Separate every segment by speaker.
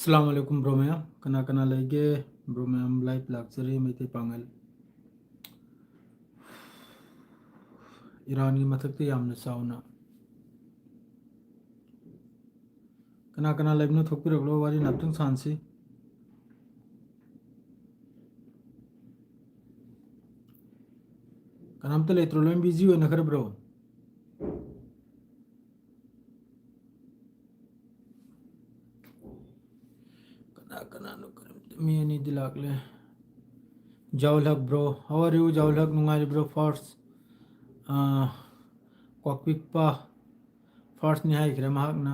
Speaker 1: अस्सलाम वालेकुम bro ma'am कना कना लेगे ब्रो मैम लाइव लाक्चरी मैते पांगल ईरान की मथकते यामना साउना कना कना लाइव न थोपि रगलो वारी नब्तंग सांसी कनाम तो लेत्रो लोइन बिजी हो नखर ब्रो कना कना नो करम मी अनि दिलाकले जावल हक ब्रो हाउ आर यू जावल हक नुंगारी ब्रो फर्स्ट क्वाकपिक पा फर्स्ट नि हाई खरे महक ना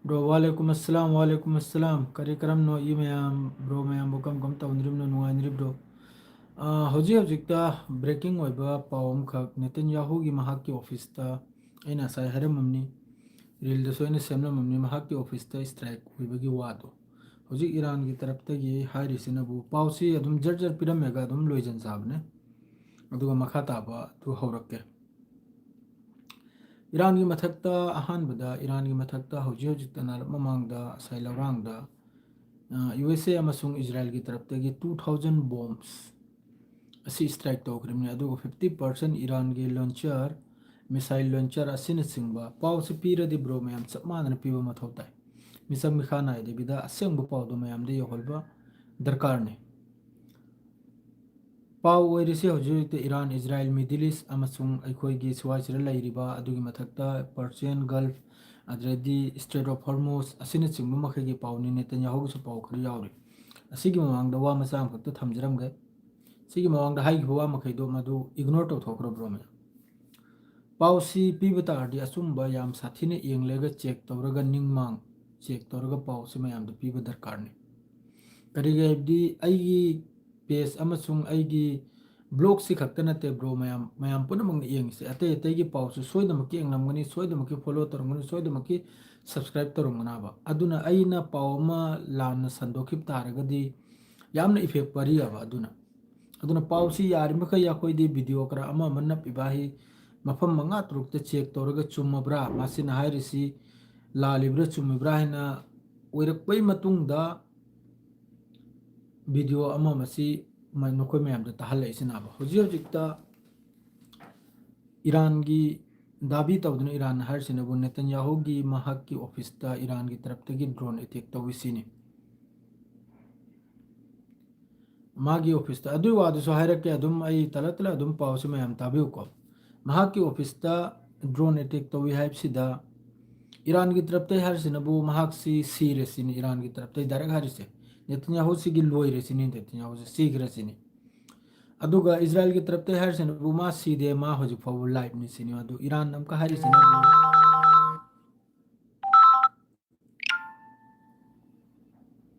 Speaker 1: ब्रो वालेकुम अस्सलाम करी करम नो ई मैम ब्रो मैम बुकम कम तवंद्रिम नो नुंगाइनरी ब्रो हौजी हौजिकता ब्रेकिंग ओइबा पावम खक नेतन्याहू की महाक की ऑफिस ता ऐना साय हरममनी रील द सोइना सेमनममनी महाक की ऑफिस ता स्ट्राइक ओइबगी वादो हौजिक ईरान की तरफ तगी हाइरिसिनबु पावसी अदुम जर्जर पिरमेगा अदुम लोइजन साबने अदुगा मखा ताबा तु हौरक्के ईरान की मथकता अहानबदा ईरान की मथकता हौजी हौजिकता नाल ममांगदा साय लौरांगदा यूएसए अमसुंग इजराइल की तरफ तगी 2000 बॉम्ब्स असी स्ट्राइक तौखरिमने अदुगा 50% ईरान के लॉन्चर मिसाइल लॉन्चर असिन सिंगबा पाव से पीरदि ब्रो मैम सब मानन पीबा मथौ ताई मिसम मिखा नायदे बिदा असेंग पाव दो मैम दे यहोलबा दरकार ने पाव ओइरिसे हौजिते ईरान इजराइल मिडिल ईस्ट अमसुंग अखोइगी सुवाइसर लैरिबा अदुगी मथकता पर्शियन गल्फ अद्रेदी स्ट्रेट ऑफ हॉर्मोस असिन सिंगबा मखैगी पावनि नेतन्याहूगसु पाव खरि यावरि असिगी ममांगदा वा मचाम खक्ता थमजरमगे सिगी मवांगदा हाइगी वा मखैदो मदु इग्नोर तौथोखरो ब्रो मैम पाउसी पीबा तारदी असुम्बा याम साथीने येंगलेगा चेक तौरगा निंगमांग चेक तौरगा पाउसी मयामदा पीबा दरकारने करिगे हबदी आइगी पेज अमसुंग आइगी ब्लॉग से खक्ता नते ब्रो मैम मैम पुनमंग येंगसे अते अतेगी पाउसु सोइदमकी येंगलमगनी सोइदमकी फॉलो तौरंगनी सोइदमकी सब्सक्राइब तौरंगनाबा अदुना आइना पाउमा लाना संदोखिब तारगदी यामना इफेक्ट परियाबा अदुना पाउसी यारिमखै याखोइदी वीडियो करा अमा मन्ना पिबाही मफम मंगा तुरुकते चेक तौरगा चुम्मब्रा मासिना हाइरिसी लालिब्रा चुम्मब्रा हैना ओइरकपै मतुंगदा वीडियो अमा मसी नखोइ मयामदा तहल्लैसिनाबा होजि होजिकता ईरान की दाबी तौदुना ईरान हाइरसिनबु नेतन्याहू की महक की ऑफिस ता ईरान की तरफ तगी ड्रोन अटैक तौविसिनी मागी ऑफिस ता अदुइ वादुसु हाइरके अदुम आई तलतला अदुम पाउसी मयाम ताबिउको महाकी ऑफिस ता ड्रोन अटैक तौवी हाइबसिदा ईरान की तरफ तै हारिसिनबु महाक्सी सीरेसिनी ईरान की तरफ तै डायरेक्ट हारिसे नेतन्याहू सिगी लोइरेसिनी नेतन्याहू सीग्रेसिनी अदुगा इजराइल की तरफ तै हारिसिनबु मा सीदे मा होजिक फाउ लाइव नि सिनी अदु ईरान अमका हारिसिनबु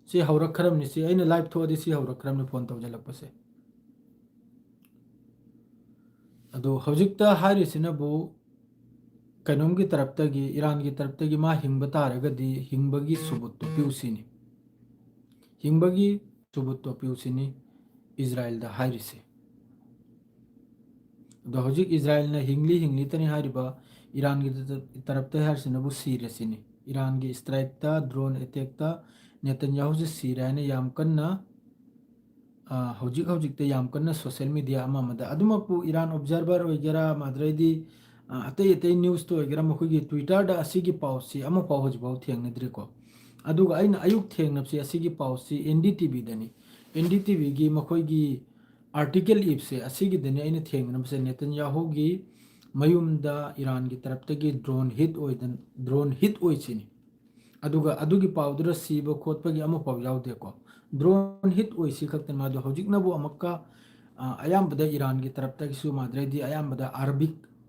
Speaker 1: सी हौरखरम नि सी अइना लाइव थोदि सी हौरखरम नि फोन तौजलकपसे अदु हौजिकता हारिसिनबु कनोम की तरफ तगी ईरान की तरफ तगी मा हिंगबा तारगदी हिंगबगी सुबुत तो पिउसिनी हिंगबगी सुबुत तो पिउसिनी इजराइल दा हारिसे दो हौजिक इजराइल ना हिंगली हिंगली तनी हारिबा ईरान की तरफ तै हारिसिनबु सीरेसिनी ईरान की स्ट्राइक ता ड्रोन अटैक ता नेतन्याहू से सीरायने याम कन्ना हौजिक हौजिकते याम कन्ना सोशल मीडिया अममदा अदुमकु ईरान ऑब्जर्वर वगैरह मद्रैदी अतई अतई न्यूज़ तो वगैरह मखोगी ट्विटर दा असिगी पाउसी अमा पाउ हौजिबाउ थेंगनद्रिको अदुगा अइना अयुक थेंगनबसे असिगी पाउसी एनडीटीवी दनी एनडीटीवी की मखोगी आर्टिकल इफ से असिगी दनी अइना थेंगनबसे नेतन्याहू की मयुमदा ईरान की तरफ तगी ड्रोन हिट ओइसिनी अदुगा अदुगी पाउदर सीबा खोटपगी अमा पाउ याउदेको ड्रोन हिट ओइसी खक्तन मादो हौजिकनबु अमक्का अयामबदा ईरान की तरफ तगिसु माद्रैदी अयामबदा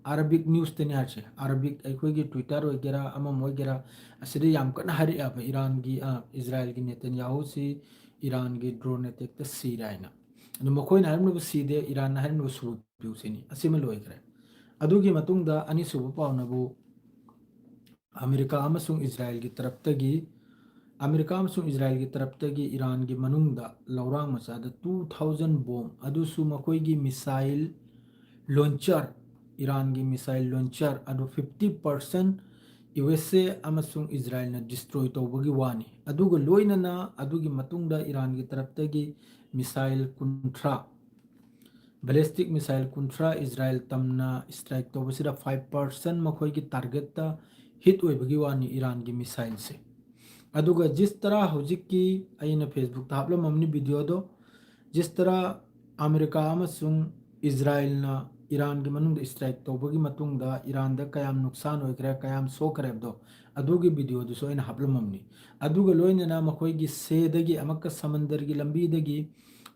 Speaker 1: अरबिक न्यूज़ तने हारसे अरबिक अखोगी ट्विटर वगैरह अमम वगैरह असिदे याम कन हरियाबा ईरान की इजराइल की नेतन्याहू सी ईरान की ड्रोन अटैक त सीरायना अदु मखोइना हारमनबु सीदे ईरान हारमनबु सुबु पिउसिनी असिमा लोइग्रे अदुगी मतुंगदा अनिसुबु पाउनबु अमेरिका अमसुंग इजराइल की तरफ तगी अमेरिका अमसुंग इजराइल की तरफ तगी ईरान की मनुंगदा लौरांग मचादा 2000 बॉम्ब अदुसु मखोइगी मिसाइल लॉन्चर ईरान की मिसाइल लॉन्चर अदु 50% USA amasung Israel na destroy tawbagi wani aduga loinana adugi matungda Iran gi taraptagi missile kuntra ballistic missile kuntra Israel tamna strike tawbasida 5% makhoi gi target ta hit oibagi wani Iran gi missile se aduga जिस तरह हौजिक की अइना Facebook ता हपला ममनी video दो जिस तरह America अमसुंग Israel ना Iran की मनुंग strike तौबगी मतुंगदा Iran दा कयाम नुकसान होइकरे कयाम सोकरे दो अदुगी वीडियो दुसो अइना हपला ममनी अदुगा लोइनना मखोइगी सेदगी अमक्का समंदर की लंबी दगी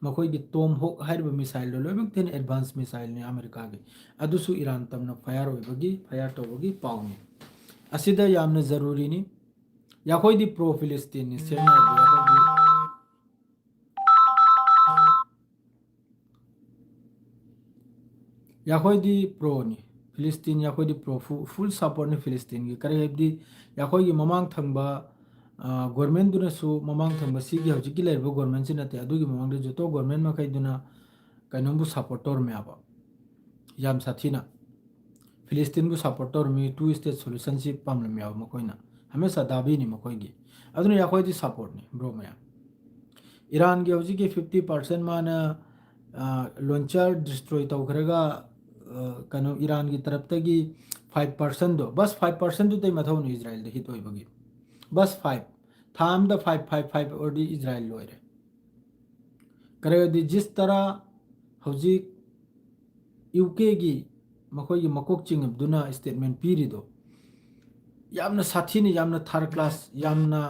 Speaker 1: मखोइगी टॉम होक हाइरब मिसाइल दो लोइमक तेन एडवांस मिसाइल ने अमेरिका के अदुसु ईरान तमना फायर होइबगी फायर तौबगी पाउनी असिदा यामना जरूरी नि याखोइदी प्रो फिलिस्तीन नि सेना याखोइदी प्रो नि फिलिस्तीन याखोइदी प्रो फुल सपोर्ट नि फिलिस्तीन की करे हेबदी याखोइगी ममांग थंगबा गवर्नमेंट दुनसु ममांग थंगबा सिगी हौजिकी लेरबो गवर्नमेंट से नते अदुगी ममांग दे जतो गवर्नमेंट मखै दुना कनोंबु सपोर्टर में आबा याम साथीना फिलिस्तीन को सपोर्टर में टू स्टेट सॉल्यूशन से पामलम याव मकोइना हमेशा दाबी नि मकोइगी अदुना याखोइदी सपोर्ट नि ब्रो मया ईरान की हौजिकी 50% माना लॉन्चर डिस्ट्रॉय तौखरगा कनो ईरान की तरफ तगी 5% दो बस 5% तो तई मथौ नि इजराइल दे हित होइबगी बस 5 थाम द 5 और दी इजराइल लोइरे करे जिस तरह हौजिक यूके की मखोई मकोक चिंगबदुना स्टेटमेंट पीरिदो यामना साथीनि यामना थर्ड क्लास यामना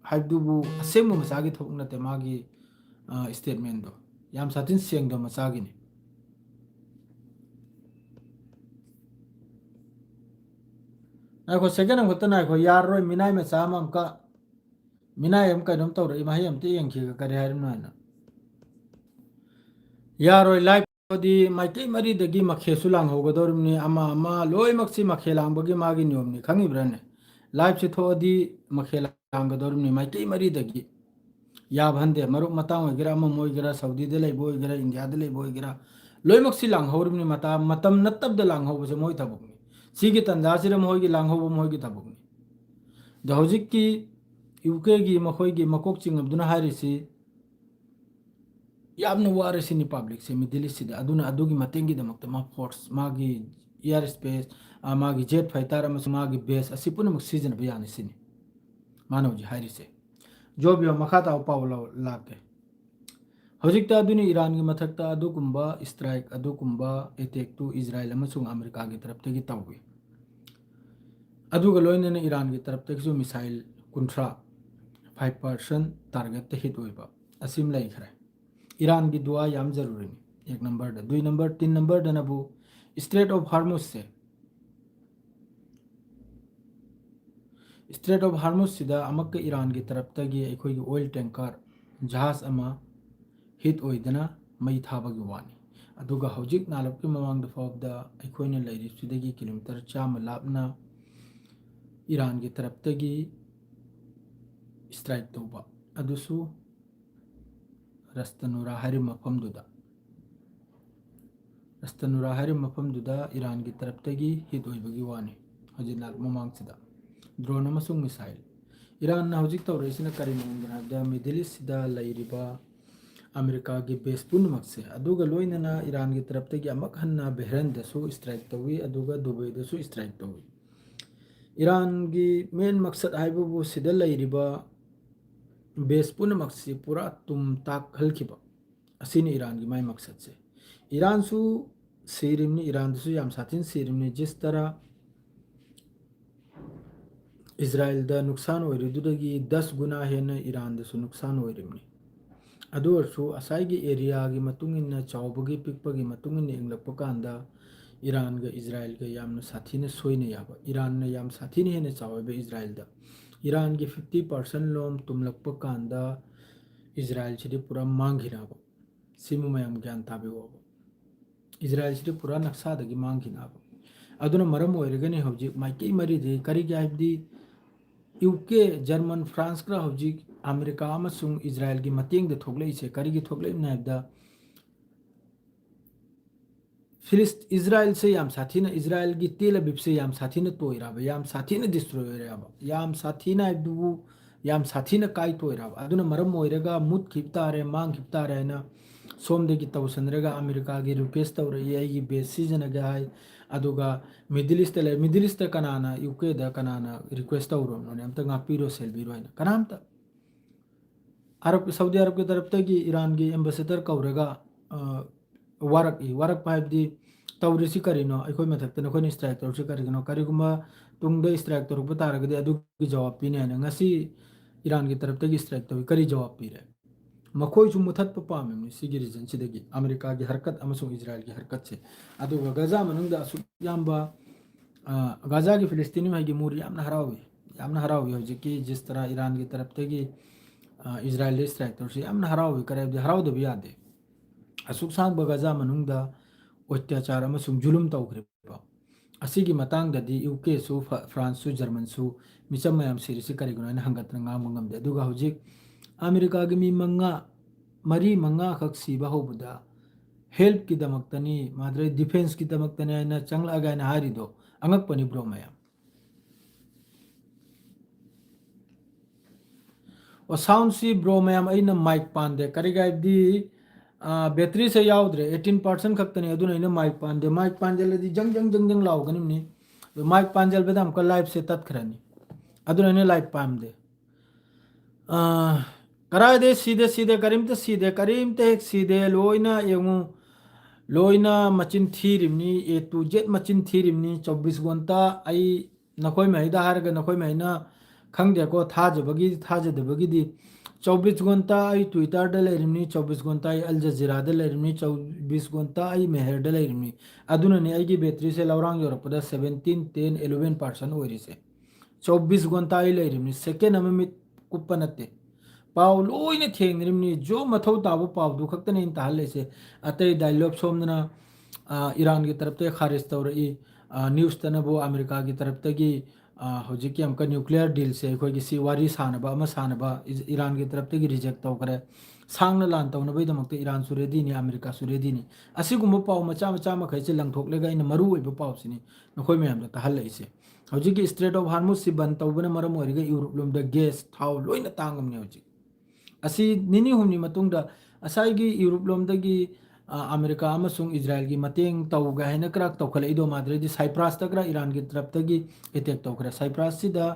Speaker 1: हाइबदुबु असेंबु मसागी थोक नते मागी स्टेटमेंट दो याम साथिन सेंग दो मसागी नि नाइखो सेकेंड हम खतना नाइखो यार रोय मिनाय में सामम का मिनाय हम कदम तौर इमाही हम ते यंखी का करे हारिम नाना यार रोय लाइफ दी माइकई मरी दगी मखेसु लांग होगदोरमनि अमा अमा लोय मक्सी मखे लांगबगी मागी नियमनि खंगी ब्रने लाइफ से थोदी मखे लांगदोरमनि माइकई मरी दगी या भंदे मरुक मतांग होइगरा अमा मोइगरा सऊदी दे लेबो होइगरा इंडिया दे लेबो होइगरा लोय मक्सी लांग होरमनि मता मतम नत्तब द लांग होबसे मोइ थबुकनि सिगी तंदासिरे मोइगी लांग होबो मोइगी थबुकनि द हौजिक की यूके की मखोइगी मकोक चिंगबदुना हारिसी यामना वारसिनी पब्लिक से मिडिल ईस्ट अदुना अदुगी मतेंगी दमक मा फोर्स मागी एयर स्पेस मागी जेट फाइटर अमस मागी बेस असि पुनमक सीजन बयानि सिनी मानवजी हारिसे जो भी मखाता पावलो लाके हौजिकता अदुनी ईरान की मथकता अदुगुंबा स्ट्राइक अदुगुंबा अटैक टू इजराइल अमसुंग अमेरिका की तरफ तगी तौगी अदुगा लोइनने ईरान की तरफ तगी मिसाइल कुंट्रा 5% टारगेट हिट होइबा असिम लैखरे ईरान की दुआ याम जरूरी नहीं एक नंबर द दुई नंबर तीन नंबर दनबु स्ट्रेट ऑफ हार्मुज से स्ट्रेट ऑफ हार्मुज सिदा अमक ईरान की तरफ तगी अखोई ऑयल टैंकर जहाज अमा हिट ओइदना मई थाबगी वानी अदुगा हौजिक नालब की ममांग द फॉबदा अखोइना लैरि सिदगी किलोमीटर 4 लापना ईरान की तरफ तगी स्ट्राइक तौबा अदुसु रस्तनुरा हरि मफमदुदा ईरान की तरफ तगी हिट होइबगी वानी हजिनाल ममांग सिदा ड्रोन अमसुंग मिसाइल ईरान ना हौजिक तौरैसिना करी मंगना मिडिल ईस्ट सिदा लैरिबा अमेरिका की बेस पुनमक से अदुगा लोइनना ईरान की तरफ तगी अमक हन्ना बहरन दसु स्ट्राइक तौवी अदुगा दुबई दसु स्ट्राइक तौवी ईरान की मेन मकसद हाइबबु सिदा लैरिबा बेस पुनमक से पूरा तुम ताक हलखिबा असिनी ईरान की माय मकसद से ईरान सु सीरिमनी ईरान सु याम साथिन सीरिमनी जिस तरह इजराइल दा नुकसान होइरिदुदगी 10 गुना हेन ईरान दसु नुकसान होइरिमनी अदुरसु असाइगी एरिया की मतुंगिन चावबगी पिकपगी मतुंगिन इंगलप कांदा ईरान गा इजराइल गा यामना साथीने सोइने याबा ईरान ने याम साथीने हेने चावबे इजराइल दा ईरान की 50% लोम तुमलप कांदा इजराइल से पूरा मांगिनाबा सिमु मयम ज्ञान ताबे होबा इजराइल से पूरा नक्सादगी मांगिनाबा अदुना मरम ओइरगने हौजिक माइकई मरी दे करी गाइबदी यूके जर्मन फ्रांस का हौजिक अमेरिका अमसुंग इजराइल की मतेंग दे थोगले से करी की थोगले नाइबदा फिलिस्ट इजराइल से याम साथी ना इजराइल की तेल अबिब से याम साथी ना तो इराबा याम साथी ना डिस्ट्रॉय इराबा याम साथी ना इब्दु याम साथी ना काय तो इराबा अदुना मरम मोइरेगा मुत खिपता रे मांग खिपता रे ना सोम दे की तवसनरेगा अमेरिका की रिक्वेस्ट तौर ये की बेस सीजन गा है अदुगा मिडिल ईस्ट कनाना यूके दा कनाना रिक्वेस्ट तौर नोने अमता ngapiro selbiro ina kanamta अरब सऊदी अरब की तरफ तक ईरान की एम्बेसडर कौरगा वारक पाइबदी तौरिसी करिनो अखोई मथक्तन अखोई स्ट्राइक तौरसी करिनो करिगुमा तुंगदे स्ट्राइक तौरप तारगदे अदुगी जवाब पीने है ngasi ईरान की तरफ तक स्ट्राइक तौर करी जवाब पीरे मखोई सु मुथत पामेमनि सिगी रीजन सिदगी अमेरिका की हरकत अमसुंग इजराइल की हरकत से अदुगा गजा मनुंगदा असु याम्बा गाजा की फिलिस्तीनी में की मूरी यामना हरावी हौजिकी जिस तरह ईरान की तरफ तक इजराइल स्ट्राइक तौरसी यामना हरावी करे हरावदबि यादे असुक सांग गाजा मनुंगदा अत्याचार अमसुंग जुलुम तौग्रेबा असिगी मतांगददी यूके सु फ्रांस सु जर्मन सु मिचम मयाम सिरिसी करिगुना हंगतना ngamung ngamde aduga hojik America की मी मंगा मरी मंगा खक सीबा होबदा हेल्प की दमक्तनी माद्रे डिफेंस की दमक्तनी आइना चंगला गायना हारिदो अंगक पनि ब्रो मया और साउंड सी ब्रो मयाम आइना माइक पांदे करिगा दी बैटरी से याउद्रे 18% खक्तनी अदुना इना माइक पांदे लदी जंग जंग जंग जंग लाउगनी नि माइक पांजल बेदम का लाइव से तत्खरनी अदुना इना लाइव पामदे कराय दे सीधे सीधे करीम ते एक सीधे लोइना यंगु लोइना मचिन थीरिमनी ए टू जेड मचिन थीरिमनी 24 घंटा आई नखोय महिदा हारगा नखोय महिना खंगदे को थाजदबगी दी 24 घंटा आई ट्विटर दा लेरिमनी 24 घंटा आई अल जजीरा दा लेरिमनी 24 घंटा आई मेहर दा लेरिमनी अदुना ने आई की बैटरी से लौरांग योरपदा 17 10 11% ओरिसे 24 घंटा आई लेरिमनी सेकेंड अमित कुपनते पाव लोइने थेंगरिमनी जो मथौ ताबो पाव दु खक्तने इन ताहले से अतै डायलॉग सोमना ईरान की तरफ ते खारिज तौरई न्यूज़ तनबो अमेरिका की तरफ तगी हौजिकी हमका न्यूक्लियर डील से अखोई सी वारी सानबा अमा सानबा ईरान की तरफ तगी रिजेक्ट तौकरे सांगना लान तौनबैदमक्ते ईरान सु रेडीनी अमेरिका सु रेडीनी असिगुम्बो पाव मचा मचा मखैसे लंथोकलेगा इन मरु ओइबो पावसिनी नखोय मयाम दा ताहलैसे हौजिकी स्ट्रेट ऑफ हार्मुज सि बन तौबने मरम ओरिगा यूरोप लोम द गैस थाव लोइना तांगमने हौजिक असी निनी हुमनी मतुंगदा असाइगी यूरोप लोमदगी अमेरिका अमसुंग इजराइल की मतेंग तौगा हैना क्रक तौखले इदो माद्रेदी साइप्रस तकरा ईरान की तरफ तगी अटैक तौखरे साइप्रस सिदा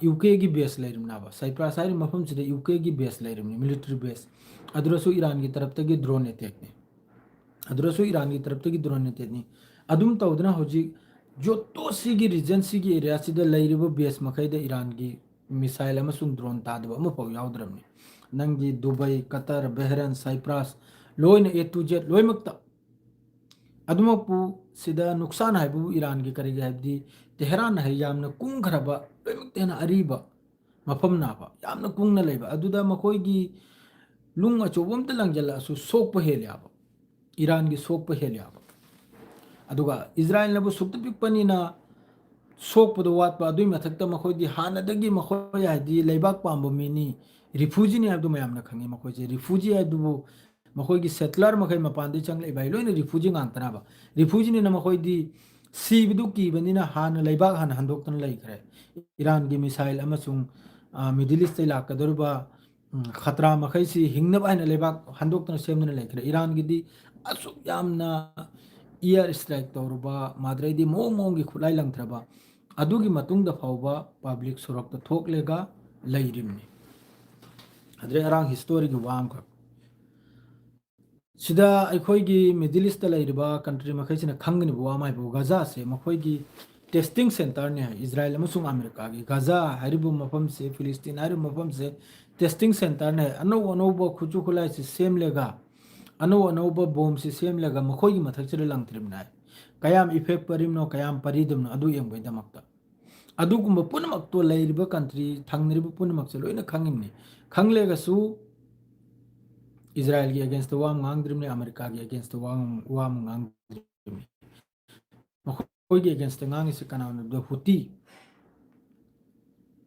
Speaker 1: यूके की बेस लेरिमनाबा साइप्रस हारि मफम सिदा यूके की बेस लेरिमनी मिलिट्री बेस अदुरसु ईरान की तरफ तगी ड्रोन अटैक ने अदुरसु ईरान की तरफ तगी ड्रोन अटैक ने अदुम तौदना होजी जो तो सिगी रीजन सिगी एरिया सिदा लेरिबो बेस मखैदा ईरान की मिसाइल अमसुंग ड्रोन तादबा अमफाव याउद्रमनी नंगी दुबई कतर बहरन साइप्रस लोइन ए टू जेड लोइमक्ता अदुमपु सिदा नुकसान हाइबु ईरान की करेगे हाइबदी तेहरान है यामना कुंगखरबा लोइमक्तेना अरीबा मफम नाबा यामना कुंगना लेबा अदुदा मखोइगी लुंग अचोबमते लंगजला सु सोकप हेल्याबा ईरान की सोकप हेल्याबा अदुगा इजराइल नबु सुक्त पिकपनिना सोकपदो वातपा अदुई मथक्ता मखोइदी हानदगी मखोय हाइदी लेबाक पाम्बो मिनी रिफ्यूजी ने अब मैम खंगे मखोजे रिफ्यूजी है मखोगी सेटलर मखै मपानदी चंगले भाई लोइन रिफ्यूजी गांगतनाबा रिफ्यूजी ने मखोदी सीबदु कीबनिना हान लेबाक हान हंदोक्तन लैखरे ईरान की मिसाइल अमसुंग मिडिल ईस्ट लाकदरबा खतरा मखैसी हिंगनब हान लेबाक हंदोक्तन सेमना लैखरे ईरान की असु यामना ईयर स्ट्राइक तौरबा माद्रेदी मोंगी खुलाई लंगथरबा अदुगी मतुंगदा फावबा पब्लिक सुरक्ता थोकलेगा लैरिमनी अदरे अरांग हिस्टोरी की वाम खक सिदा अखोइगी मिडिल ईस्ट लेरिबा कंट्री मखैसिना खंगनि वामाय बो गाजा से मखोइगी टेस्टिंग सेंटर ने इजराइल अमसुंग अमेरिका की गाजा हरिबु मफम से फिलिस्तीन हरिबु मफम से टेस्टिंग सेंटर ने अनो अनोबो खुचु खुलाई से सेम लेगा अनो अनोबो बॉम्ब से सेम लेगा मखोइगी मथक्चरे लंगत्रिमनाय कयाम इफेक्ट परिमनो कयाम परिदमनो अदु यंगबैदमक्ता अदुगुम्बा पुनमक तो लेरिबा कंट्री थंगनिबा पुनमक से लोइना खंगिमनी खंगलेगसु इजराइल की अगेंस्ट वाम ngang अमेरिका की अगेंस्ट वाम ngang मखोई की अगेंस्ट ngang इसे कनाउन द हुती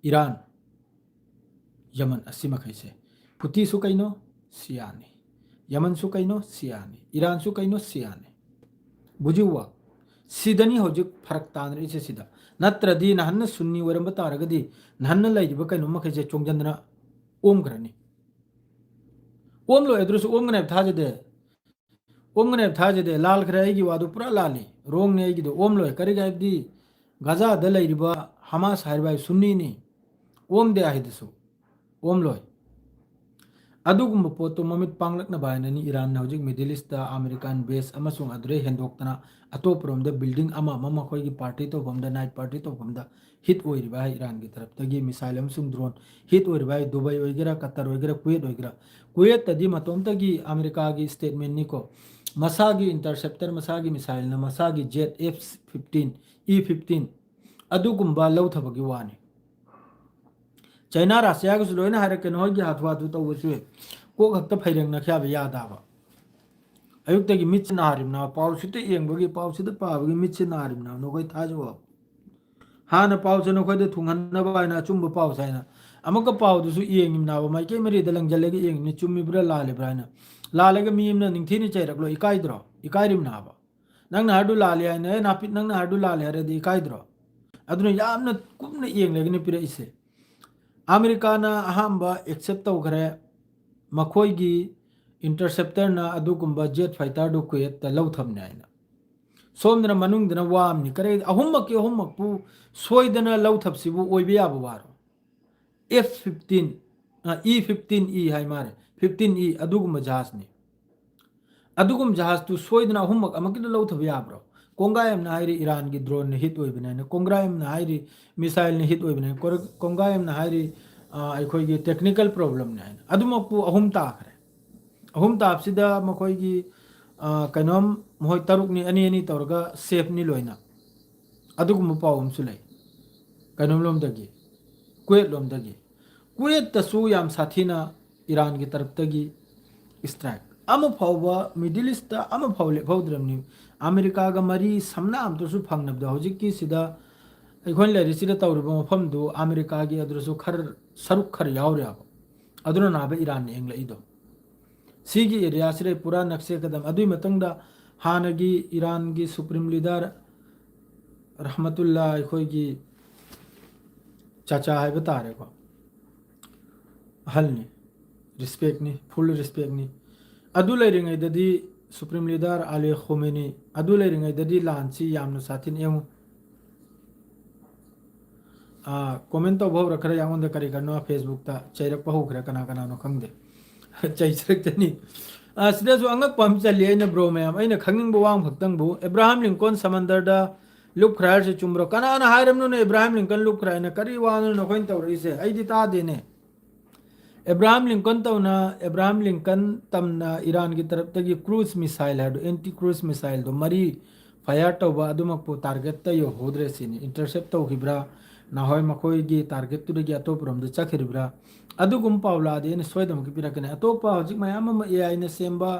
Speaker 1: ईरान यमन असीम खैसे हुती सु कैनो सियाने यमन सु कैनो सियाने ईरान सु कैनो सियाने बुजुवा सिदनी होजिक फरक तान इसे सिदा नत्रदी नहन्न सुन्नी वरम तारगदी नहन्न लैदिब कैनो मखैसे चोंजंदना ओम ग्रनी ओम लो एद्रुस ओम गने थाजदे ओम गने थाजदे लाल खराईगी वादु पुरा लाली रोंग ने आईगी दो ओम लो करी गायबदी गजा द लैदिब हमास हारबाय सुन्नी नि ओम दे आहिदसु ओम लो अदुगुम पोतो ममित पांगलकना बायननी ईरान हौजिक मिडिल ईस्ट अमेरिकन बेस अमसुंग अदुरे हेंदोक्तना अतोपरोम द बिल्डिंग अमा ममा खोगी पार्टी तो फमदा नाइट पार्टी तो फमदा हिट ओइरिबा ईरान की तरफ तगी मिसाइल अमसुंग ड्रोन हिट ओइरिबा दुबई ओइगेरा कतर ओइगेरा कुवेत तदी मतोम तगी अमेरिका की स्टेटमेंट निको मसागी इंटरसेप्टर मसागी मिसाइल न मसागी जेट F-15 E-15 अदुगुम्बा लौथबगी वानी चाइना राशिया को लोना हारकन होगी हाथवादु तौबसु को खक्त फैरंग नख्याब यादाबा अयुक्तगी मिच नारिमना पाउसिते येंबगी पाउसिते पाबगी मिच नारिमना नोगै थाजो हाना पाउसे नोखैदे थुंगन्नबायना चुम्ब पाउसायना अमक पाउदुसु येंगिमनाबा माइके मरी दलंग जलेगे येंगिमनि चुम्मिब्रा लालेब्रायना लालेगे मीमना निंगथिनि चैरकलो इकाइद्रो इकाइरिमनाबा नंगना हाडु लाले आयना नापित नंगना हाडु लाले हरेदि इकाइद्रो अदुना यामना कुमना येंगलेगनि पिरे इसे अमेरिका अहम एक्सेप्ट तौखरे मखोगी इंटरसेप्टर अदुगुम्बा जेट फाइटर दो कुएत लौथमने आइना सोमदना मनुंगदना वामनी करे अहुमकपु सोइदना लौथबसिबु ओइबे याबो वारो F-15 E-15E हाय मारे 15E अदुगुम्बा जहाजनी अदुगुम जहाज तु सोइदना अहुमक अमकिन लौथब याब्रो कोंगायम ना हाइरी ईरान की ड्रोन ने हिट ओइबने कोंगायम ना हाइरी मिसाइल ने हिट ओइबने कोंगायम ना हाइरी अखोगी टेक्निकल प्रॉब्लम ने अदुमकु अहुम ताखरे अहुम तापसिदा मखोगी कनोम मोय तरुकनी अनि अनि तौरगा सेफ नि लोइना अदुगुम पावम सुलै कनोम लोमदगी कुवेत तसु याम साथीना ईरान की तरफ तगी स्ट्राइक अम फावबा मिडिल ईस्ट अम फावले फावद्रमनी अमेरिका गा मरी समना अम तसु फंगनबदा होजिकी सिदा अखोन लेरिसिदा तौरबा मफमदु अमेरिका की अदरसु खर सरुक खर यावरेबा अदुना नाबे ईरान ने एंगलइदो सिगी एरिया सिरे पूरा नक्शे कदम अदुई मतंगदा हानगी ईरान की सुप्रीम लीडर रहमतुल्लाह अखोगी चाचा है बता रहे को हल नहीं रिस्पेक्ट नहीं फुल रिस्पेक्ट नहीं अदु लेरिंगैददी सुप्रीम लीडर अली खोमेनी अदु लेरिंगैददी लांची यामनो साथिन एमु कमेंट तो बहुत रखरे यांगोंद करी करनो फेसबुक ता चैरक पहु खरे कना कना नो खंगदे चैसरक तनी सिदासु अंगक पम चली आइना ब्रो मैम आइना खंगिंग बुवांग भक्तंग बु इब्राहिम लिंकन समंदर दा लुक खरार से चुमरो कना ना हायरमनो ने इब्राहिम लिंकन लुक खराय ना करी वानो नो खोइन तौरी से आइदि ता देने इब्राहिम लिंकन तौना इब्राहिम लिंकन तमना ईरान की तरफ तगी क्रूज मिसाइल है एंटी क्रूज मिसाइल दो मरी फायर तौबा अदुमकपु टारगेट त यो होद्रे सिनी इंटरसेप्ट तौखिब्रा नाहोय मखोयगी टारगेट तुदगी अतोपरमद चखिरिब्रा अदुगुम पावलादे ने सोयदम की पिरकने अतोपा हजिक मयाम एआई ने सेम्बा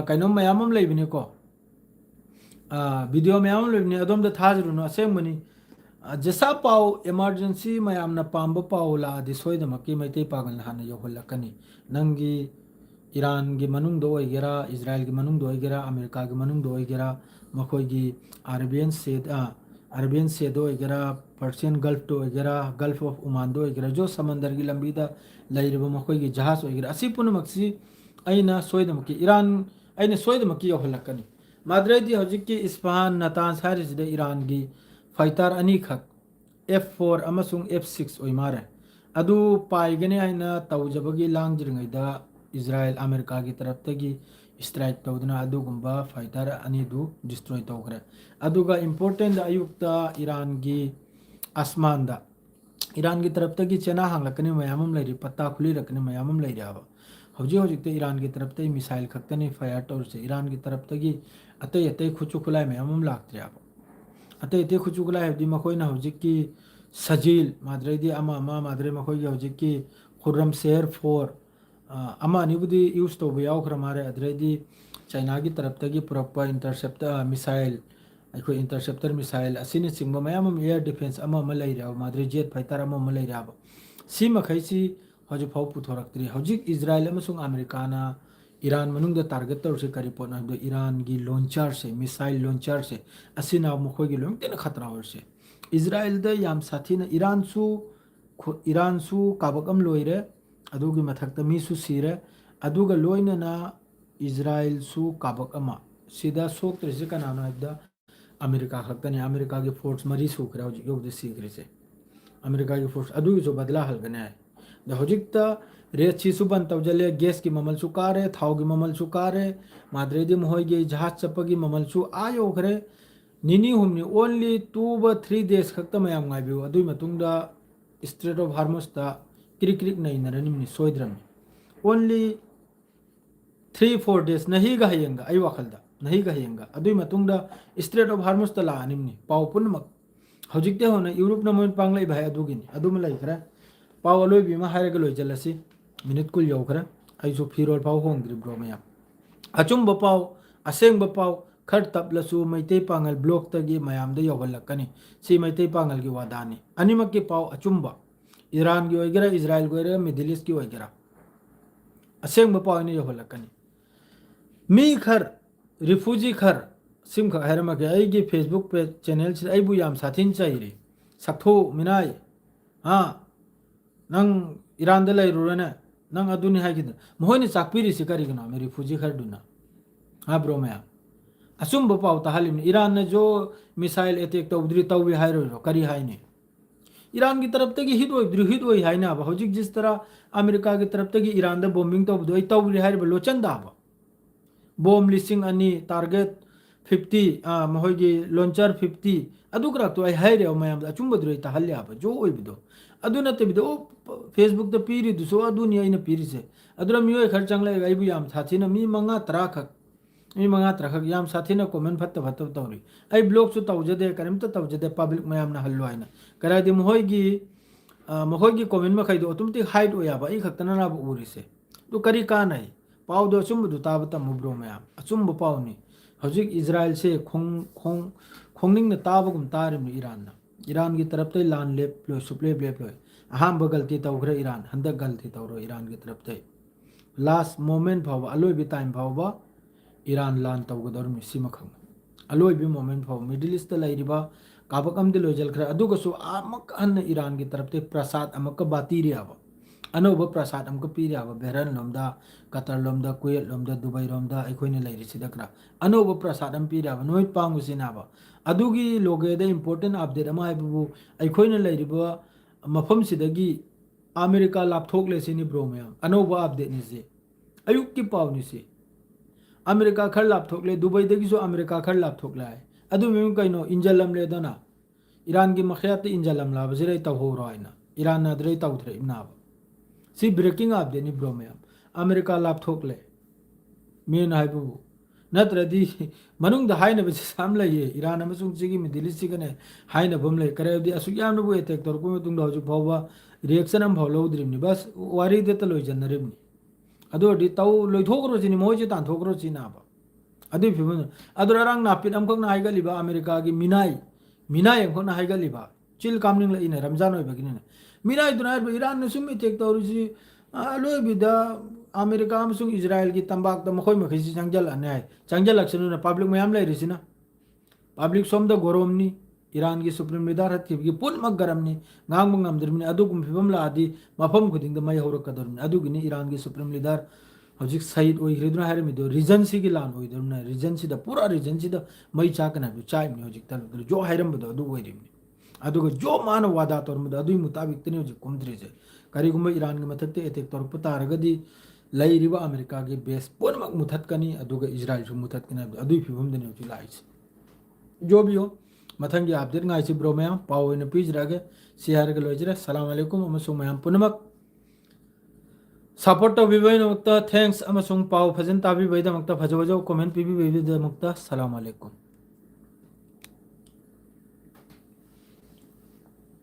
Speaker 1: कइनो मयाम लेबिने को वीडियो मयाम लेबिने अदोम द थाजरुनो असेंबनी जसा पाव इमरजेंसी मयाम न पांब पावला दि सोयदम की मैते पागल हाना योहलकनी नंगी ईरान की मनुंग दो ओइगेरा इजराइल की मनुंग दो ओइगेरा अमेरिका की मनुंग दो ओइगेरा मखोयगी अरबियन से दो ओइगेरा पर्शियन गल्फ तो ओइगेरा गल्फ ऑफ ओमान दो ओइगेरा जो समंदर की लंबी दा लैरबा मखोयगी जहाज ओइगेरा असि पुनमक्सी अइना सोयदम की ईरान अइना सोयदम की योहलकनी माद्रेदी हजिकी इस्फहान नतान सारिसदे ईरान की फाइटर अनी खक F-4 अमसुंग F-6 ओइमारे अदु पाइगने आइना तौजबगी लांगजिरंगैदा इजराइल अमेरिका की तरफ तगी स्ट्राइक तौदना अदुगुम्बा फाइटर अनी दु डिस्ट्रॉय तौखरे अदुगा इंपोर्टेंट अयुक्ता ईरान की आसमान दा ईरान की तरफ तगी चेना हांगलकनी मयामम लैरि पत्ता खुली रखनी मयामम लैरि आबा हौजिते ईरान की तरफ तगी मिसाइल खक्तनी फायर तौरसे ईरान की तरफ तगी अतै अतै खुचु खुलाय मयामम लाक्त्रे आबा अतै अतै खुचु खुलाय हबदि मखोइना हौजिकी सजील माद्रेदी अमा माद्रे मखोइगी हौजिकी खुर्रम शेर 4 अमा अनिबुदी यूज तौबा यावखरा मारे अद्रेदी चाइना की तरफ तगी पुरक्पा इंटरसेप्टर मिसाइल अखोई इंटरसेप्टर मिसाइल असिनि चिंगबा मयाम एयर डिफेंस अमा लैरे माद्रे जेट फाइटर अमा लैरे सी मखैसी हजि फाउ पुथोरक्तरी हजिक इजराइल अमसुंग अमेरिकाना ईरान मनुंग टारगेट तौर से करी पोना ईरान की लॉन्चर से मिसाइल लॉन्चर से असिना मखोई की लोंग खतरा और से इजराइल द याम साथी न ईरान सु काबकम लोइरे अदुगी मथक्ता मी सु सिरे अदुगा लोइनना इजराइल सु काबकमा सिदा सोक्त्रे से कनानो हबदा अमेरिका खक्तने अमेरिका की फोर्स मरी सुखरा हो योगदे सीक्रे से अमेरिका की फोर्स अदुगी जो बदला हलगने है द होजिकता रेट सी सुबन तवजले गैस की ममल सुकारे थाव की ममल सुकारे माद्रेदी मोहगे जहाज चप्पगी ममल सु आयो खरे निनी हुमनी only 2-3 days खक्त मयाम गाइबियो अदुई मतुंगदा straight of harms ता क्रिक नहीं नरनिमनी सोइद्रम ओनली 3-4 days नहीं गहयंगा आई वखलदा नहीं गहयंगा अदुई मतुंगदा स्ट्रेट ऑफ हार्मस ता लानिमनी पाव पुनमक हौजिकते होना यूरोप न मोइन पांगलाई भाई अदुगिनी अदुम लाई खरा पाव अलोय बिमा हायरग लोय जलसी मिनिट कुल यौखरा आइसु फिरोल पाव होंग्रि ब्रो मया अचुम पाव असेंग पाव खर तपलसु मैते पांगल ब्लॉक तगी मयाम दे यौगलकनी सी मैते पांगल की वादानी अनिमक की पाव अचुम्बा ईरान की ओइगरा इजराइल की ओइगरा मिडिल ईस्ट की ओइगरा असेंग पाव ने यौगलकनी मी खर रिफ्यूजी खर सिम खा हैरम के आई फेसबुक पे चैनल से आई याम साथिन चाहिए सक्थो मिनाई हाँ नंग ईरान द लैरुरने नंग अदुनी हाइकिद मोहनी चाकपीरी से करिगना मे रिफ्यूजी खर दुना हाँ ब्रो मैं असुम पाव ताहलिम ईरान ने जो मिसाइल अटैक तौद्री तौवी हाइरो करी हाइने ईरान की तरफ तक हिट होई हाइना अब हौजिक जिस तरह अमेरिका की तरफ तक ईरान द बॉम्बिंग तौदो तौवी हाइरो लोचन दाब बॉम्ब लिसिंग अनि टारगेट 50 महोगी लॉन्चर 50 अदुकरा तो हाइरे मयाम अचुम्बद्रो ताहल्याब जो ओइबदो अदु नतबिदो फेसबुक द पीरी दुसो अदुनी आइना पीरिसे अदुरा मियोय खर चंगले आइबु याम साथिना मी मंगा तरा खक मी मंगा तरा खक याम साथिना कमेंट फत्त फत्त तौरी आई ब्लॉग सु तौजदे करिम त तौजदे पब्लिक मयाम ना हल्लो आइना करादि महोगी कमेंट मखैदो तुमति हाइड ओयाबा आई खक्तना ना उरिसे तो करी का नहीं पाव दो अचुम्ब दु ताब त मुब्रो मयाम अचुम्ब पावनी हौजिक इजराइल से खोंगनिंग ताबगुम तारिम ईरान की तरफ ते लान लेप लो सुप्ले ब्लेप लो अहम गलती तौग्रे ईरान हंदक गलती तौरो ईरान की तरफ ते लास्ट मोमेंट फाव अलोय बि टाइम फाव ईरान लान तौगदर मिसिम खंग अलोय बि मोमेंट फाव मिडिल ईस्ट लाइरिबा काबकम दि लोजल खरा अदुगसु आमक अन ईरान की तरफ ते प्रसाद अमक बातीरियाबा अनोब प्रसाद अमक पीरियाबा बेरन लोमदा कतर लोमदा कुवेत लोमदा दुबई लोमदा अखोइने लाइरिसिदा खरा अनोब प्रसाद अम पीरियाबा नोय पांगुसिनाबा अदुगी लोगेदा इंपोर्टेंट अपडेट अमा हाइबु अखोइने लाइरिबा मफम सिदगी अमेरिका लापथोक लेसिनी ब्रो मयाम अनोब अपडेट निसे अयुक की पावनी से अमेरिका खर लापथोक ले दुबई दगी जो अमेरिका खर लापथोक लाय अदु मेम कइनो इंजलम लेदना ईरान की मखयात इंजलम लाबजिरे तहोरो आइना ईरान नदरे तौथरे इनाब सी ब्रेकिंग अपडेट नि ब्रो मयाम अमेरिका लापथोक ले मेन हाइबु नत्रदी मनुंग द हाइना बे साम लये ईरान अमसुंग चिगी मिडिल ईस्ट चिगने हाइना बम ले करेबदी असु याम नु एटेक तोर को तुंग दहजु भौवा रिएक्शन अम भौलो द्रिमनि बस वारी दे त लोय जनरिमनि अदोडी तौ लोइथोग्रो चिनि मोइजे तानथोग्रो चिनाबा अदुइ फिबन अदुरांग नापित अमखक ना हाइगलिबा अमेरिका की मिनाई अमखक ना हाइगलिबा चिल कामनिंग ल इने रमजान ओइबगिने मिनाई दुनार ईरान ने सुम एटेक तौरिसि लोय बिदा अमेरिका अमसुंग इजराइल की तंबाक द मखोय मखिसि चंगजल अन्याय चंगजल लक्षण पब्लिक मयाम लैरिसिना पब्लिक सोम द गोरोमनी ईरान की सुप्रीम लीडर हत्की पुनमक गरमनी गांग मंगमद्रमनी अदुगुम फिबम लादी मफम खुदिंग द मय हौरकदरमनी अदुगिनी ईरान की सुप्रीम लीडर हौजिक सईद ओइग्रेदुना हारमिदो रीजन की लान ओइदरमना रीजन सी द पूरा रीजन सी द मई चाकना दु चाइमनी हौजिक तर जो हाइरमबदो अदु ओइरिमनी अदुग जो मान वादा तोरमद अदुइ मुताबिक तने हौजिक कुमद्रिजे करिगुम ईरान के मथक्ते एटेक तोरप तारगदी लैरिबा अमेरिका की बेस पुनमक मुथतकनी अदुग इजराइल सु मुथतकनी अदुइ फिबम दने हौजिक लाइस जो भी हो मथंगी अपडेट गाइसी ब्रो मयाम पाव इन पीजरागे सियार के लोजरे सलाम अलैकुम अमसुंग मयाम पुनमक सपोर्ट तौबिबैनमक्ता थैंक्स अमसुंग पाव फजन ताबिबैदमक्ता फजवजो कमेंट पिबिबैदमक्ता सलाम अलैकुम।